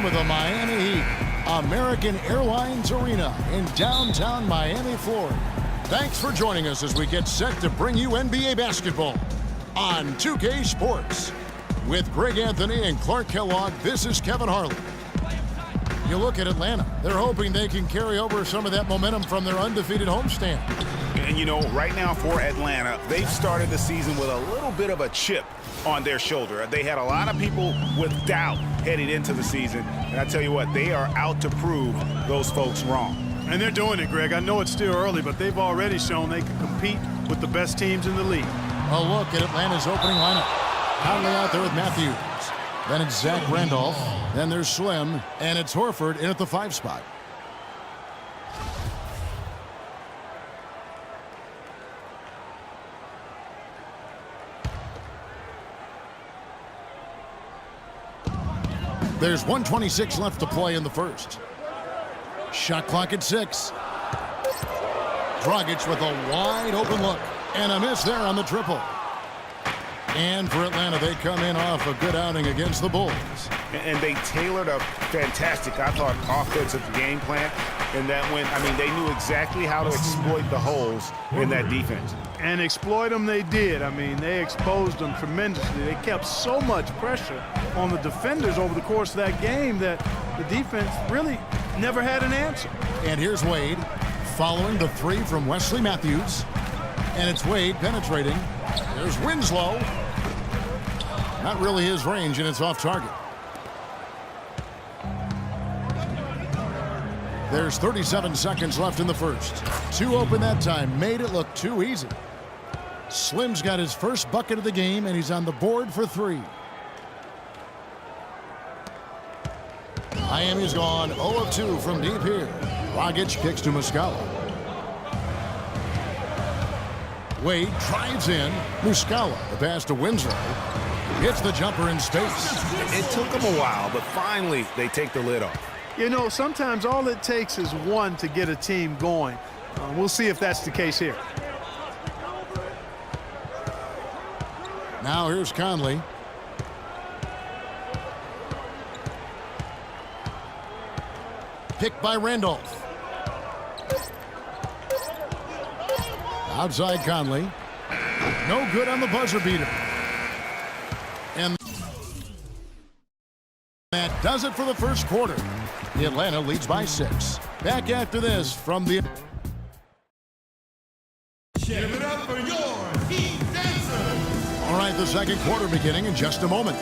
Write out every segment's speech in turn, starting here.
for the Miami Heat, American Airlines Arena in downtown Miami, Florida. Thanks for joining us as we get set to bring you NBA basketball on 2K Sports. With Greg Anthony and Clark Kellogg, this is Kevin Harlan. You look at Atlanta. They're hoping they can carry over some of that momentum from their undefeated homestand. And, you know, right now for Atlanta, they've started the season with a little bit of a chip on their shoulder. They had a lot of people with doubt heading into the season. And I tell you what, they are out to prove those folks wrong. And they're doing it, Greg. I know it's still early, but they've already shown they can compete with the best teams in the league. A look at Atlanta's opening lineup. Conley out there with Matthews. Then it's Zach Randolph. Then there's Slim. And it's Horford in at the 5 spot. There's 1:26 left to play in the first. Shot clock at 6. Dragic with a wide open look. And a miss there on the triple. And for Atlanta, they come in off a good outing against the Bulls. And they tailored a fantastic, I thought, offensive game plan. And that went, I mean, they knew exactly how to exploit the holes in that defense. And exploit them they did. I mean, they exposed them tremendously. They kept so much pressure on the defenders over the course of that game that the defense really never had an answer. And here's Wade following the 3 from Wesley Matthews. And it's Wade penetrating. There's Winslow. Not really his range, and it's off target. There's 37 seconds left in the first. 2 open that time. Made it look too easy. Slim's got his first bucket of the game, and he's on the board for 3. Miami's gone 0 of 2 from deep here. Dragic kicks to Muscala. Wade drives in. Muscala, the pass to Winslow. Hits the jumper in space. It took them a while, but finally they take the lid off. You know, sometimes all it takes is one to get a team going. We'll see if that's the case here. Now here's Conley. Picked by Randolph. Outside Conley. No good on the buzzer beater. And that does it for the first quarter. The Atlanta leads by 6. Back after this from the... Give it up for your Heat Dancers. All right, the second quarter beginning in just a moment.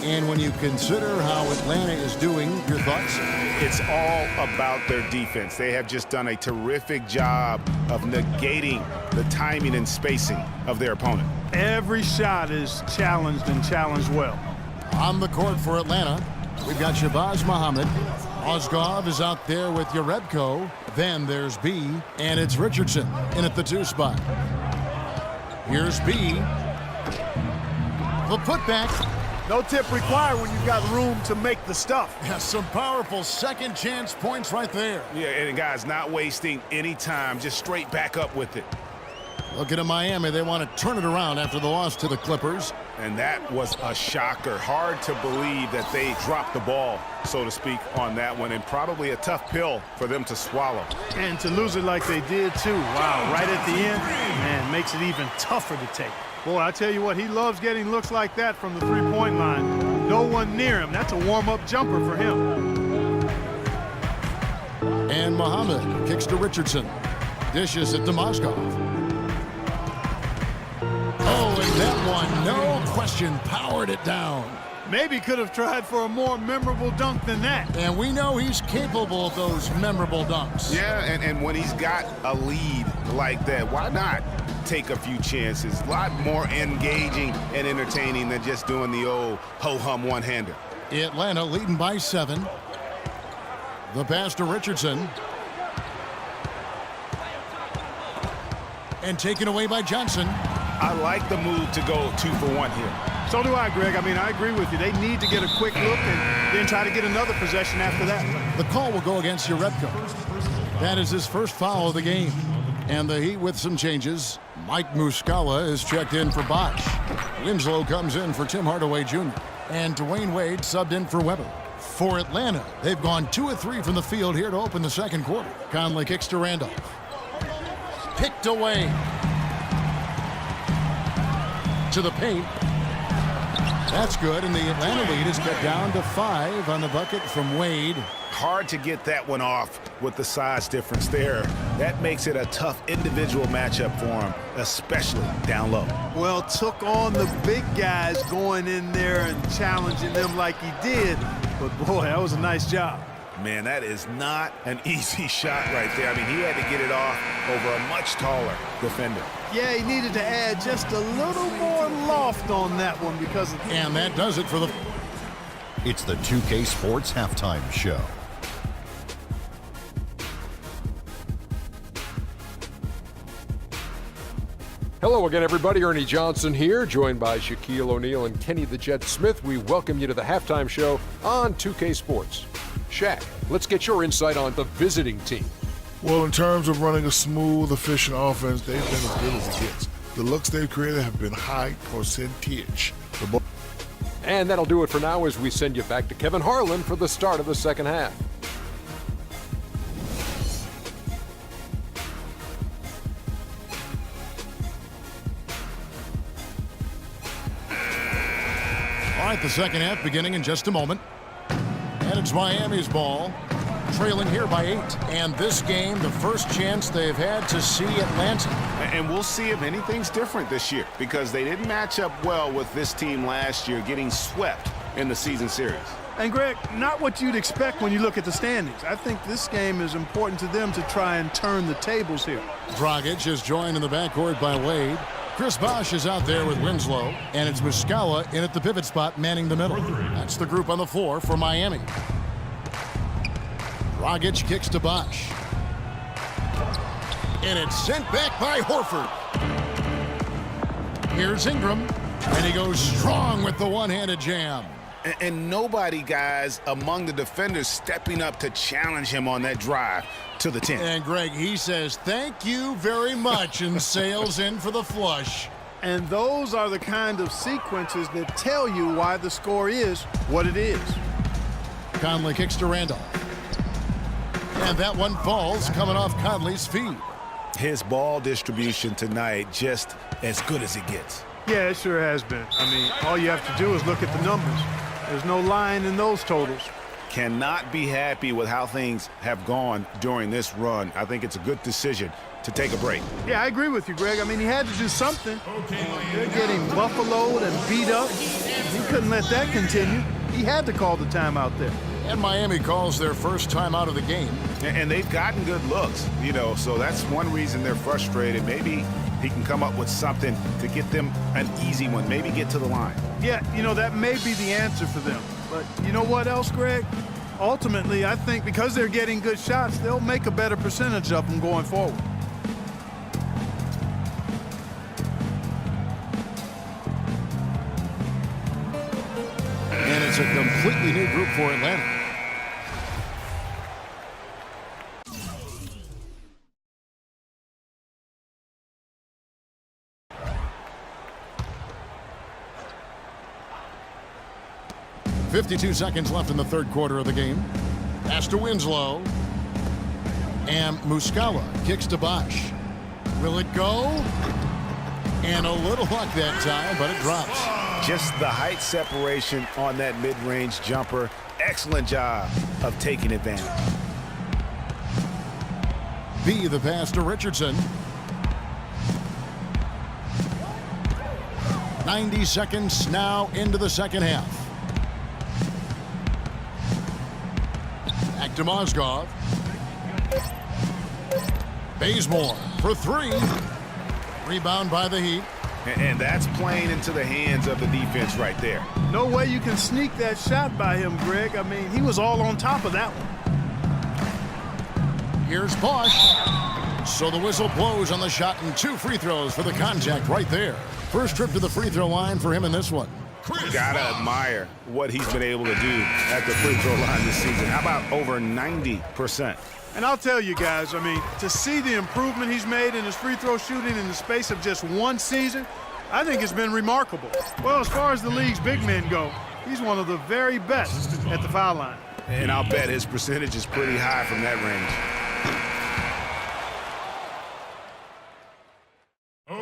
And when you consider how Atlanta is doing, your thoughts? It's all about their defense. They have just done a terrific job of negating the timing and spacing of their opponent. Every shot is challenged and challenged well. On the court for Atlanta, we've got Shabazz Muhammad. Ozgov is out there with Yarebko. Then there's B, and it's Richardson in at the 2 spot. Here's B. The putback. No tip required when you've got room to make the stuff. Yeah, some powerful second chance points right there. Yeah, and guys, not wasting any time, just straight back up with it. Looking at Miami, they want to turn it around after the loss to the Clippers. And that was a shocker. Hard to believe that they dropped the ball, so to speak, on that one, and probably a tough pill for them to swallow. And to lose it like they did, too. Wow, right at the end, man, makes it even tougher to take. Boy, I tell you what, he loves getting looks like that from the three-point line. No one near him. That's a warm-up jumper for him. And Muhammad kicks to Richardson. Dishes it to Mozgov. Oh, and that one, no question, powered it down. Maybe could have tried for a more memorable dunk than that. And we know he's capable of those memorable dunks. Yeah, and when he's got a lead like that, why not take a few chances? A lot more engaging and entertaining than just doing the old ho-hum one-hander. Atlanta leading by 7. The pass to Richardson. And taken away by Johnson. I like the move to go 2 for 1 here. So do I, Greg. I mean, I agree with you. They need to get a quick look and then try to get another possession after that. The call will go against Yarebko. That is his first foul of the game. And the Heat with some changes. Mike Muscala is checked in for Bosch. Winslow comes in for Tim Hardaway Jr. And Dwayne Wade subbed in for Weber. For Atlanta, they've gone 2 of 3 from the field here to open the second quarter. Conley kicks to Randolph. Picked away. To the paint. That's good, and the Atlanta lead is cut down to 5 on the bucket from Wade. Hard to get that one off with the size difference there. That makes it a tough individual matchup for him, especially down low. Well, took on the big guys going in there and challenging them like he did. But, boy, that was a nice job. Man, that is not an easy shot right there. I mean, he had to get it off over a much taller defender. Yeah, he needed to add just a little more loft on that one because of... And that does it for the... It's the 2K Sports Halftime Show. Hello again, everybody. Ernie Johnson here, joined by Shaquille O'Neal and Kenny the Jet Smith. We welcome you to the Halftime Show on 2K Sports. Shaq, let's get your insight on the visiting team. Well, in terms of running a smooth, efficient offense, they've been as good as it gets. The looks they've created have been high percentage. And that'll do it for now as we send you back to Kevin Harlan for the start of the second half. All right, the second half beginning in just a moment. And it's Miami's ball, trailing here by 8. And this game, the first chance they've had to see Atlanta. And we'll see if anything's different this year because they didn't match up well with this team last year, getting swept in the season series. And, Greg, not what you'd expect when you look at the standings. I think this game is important to them to try and turn the tables here. Dragic is joined in the backcourt by Wade. Chris Bosh is out there with Winslow, and it's Muscala in at the pivot spot manning the middle. That's the group on the floor for Miami. Dragic kicks to Bosh. And it's sent back by Horford. Here's Ingram, and he goes strong with the one-handed jam. And nobody, guys, among the defenders stepping up to challenge him on that drive to the 10. And, Greg, he says, thank you very much, and sails in for the flush. And those are the kind of sequences that tell you why the score is what it is. Conley kicks to Randolph. And that one falls coming off Conley's feet. His ball distribution tonight just as good as it gets. Yeah, it sure has been. I mean, all you have to do is look at the numbers. There's no line in those totals. Cannot be happy with how things have gone during this run. I think it's a good decision to take a break. Yeah, I agree with you, Greg. I mean, he had to do something. They're getting buffaloed and beat up. He couldn't let that continue. He had to call the timeout there. And Miami calls their first time out of the game. And they've gotten good looks, you know, so that's one reason they're frustrated. Maybe he can come up with something to get them an easy one, maybe get to the line. Yeah, you know, that may be the answer for them. But you know what else, Greg? Ultimately, I think because they're getting good shots, they'll make a better percentage of them going forward. And it's a completely new group for Atlanta. .52 seconds left in the third quarter of the game. Pass to Winslow. And Muscala kicks to Bosh. Will it go? And a little luck that time, but it drops. Just the height separation on that mid-range jumper. Excellent job of taking advantage. B, the pass to Richardson. 90 seconds now into the second half. Back to Mozgov. Bazemore for 3. Rebound by the Heat. And that's playing into the hands of the defense right there. No way you can sneak that shot by him, Greg. I mean, he was all on top of that one. Here's Bosh. So the whistle blows on the shot and 2 free throws for the contact right there. First trip to the free throw line for him in this one. Gotta admire what he's been able to do at the free throw line this season. How about over 90%? And I'll tell you guys, I mean, to see the improvement he's made in his free throw shooting in the space of just one season, I think it's been remarkable. Well, as far as the league's big men go, He's one of the very best at the foul line. And I'll bet his percentage is pretty high from that range.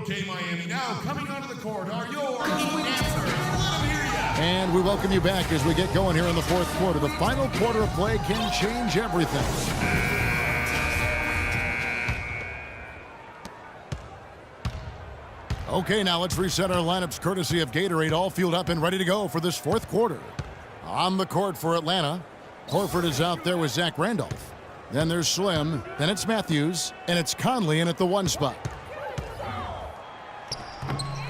Okay, Miami, now coming onto the court are your heat dancers. Let them hear ya. And we welcome you back as we get going here in the fourth quarter. The final quarter of play can change everything. Okay, now let's reset our lineups courtesy of Gatorade, all fueled up and ready to go for this fourth quarter. On the court for Atlanta, Horford is out there with Zach Randolph. Then there's Slim, then it's Matthews, and it's Conley in at the 1 spot.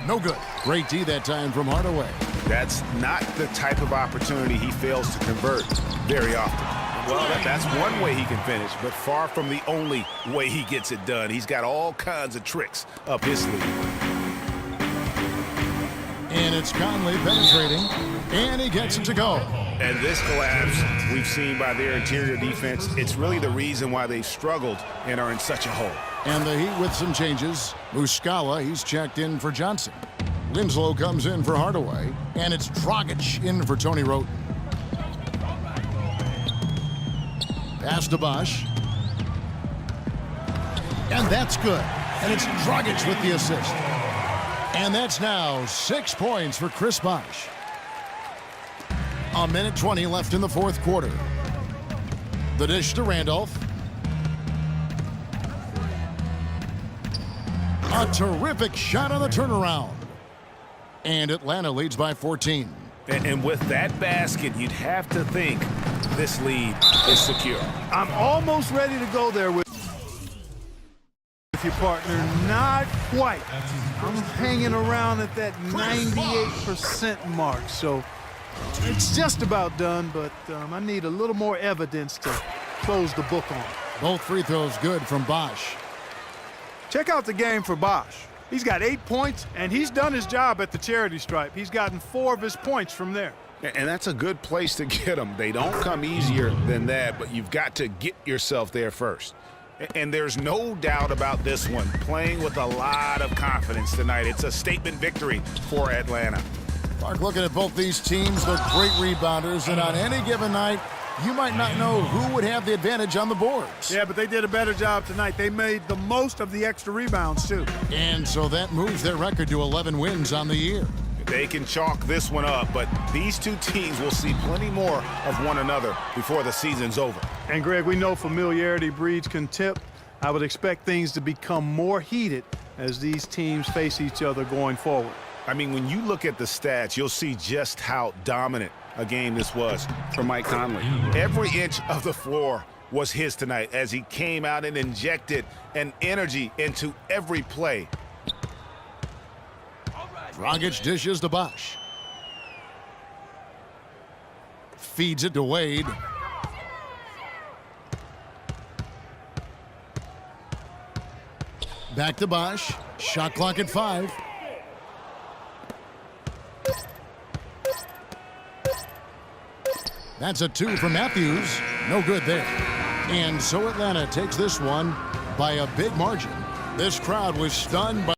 No good. Great D that time from Hardaway. That's not the type of opportunity he fails to convert very often. Well, that's one way he can finish, but far from the only way he gets it done. He's got all kinds of tricks up his sleeve. And it's Conley penetrating, and he gets it to go. And this collapse we've seen by their interior defense, it's really the reason why they've struggled and are in such a hole. And the Heat with some changes. Muscala, he's checked in for Johnson. Winslow comes in for Hardaway, and it's Dragic in for Tony Wroten. Pass to Bosch. And that's good. And it's Dragic with the assist. And that's now 6 points for Chris Bosch. A minute 20 left in the fourth quarter. The dish to Randolph. A terrific shot on the turnaround. And Atlanta leads by 14. And with that basket, you'd have to think this lead is secure. I'm almost ready to go there with your partner. Not quite. I'm hanging around at that 98% mark, so it's just about done, but I need a little more evidence to close the book on. Both free throws good from Bosch. Check out the game for Bosch. He's got 8 points, and he's done his job at the charity stripe. He's gotten 4 of his points from there. And that's a good place to get them. They don't come easier than that, but you've got to get yourself there first. And there's no doubt about this one. Playing with a lot of confidence tonight. It's a statement victory for Atlanta. Mark, looking at both these teams, they're great rebounders, and on any given night, you might not know who would have the advantage on the boards. Yeah, but they did a better job tonight. They made the most of the extra rebounds, too. And so that moves their record to 11 wins on the year. They can chalk this one up, but these two teams will see plenty more of one another before the season's over. And, Greg, we know familiarity breeds contempt. I would expect things to become more heated as these teams face each other going forward. I mean, when you look at the stats, you'll see just how dominant a game this was for Mike Conley. Every inch of the floor was his tonight as he came out and injected an energy into every play. Dragic dishes to Bosch. Feeds it to Wade. Back to Bosch. Shot clock at 5. That's a 2 for Matthews. No good there. And so Atlanta takes this one by a big margin. This crowd was stunned by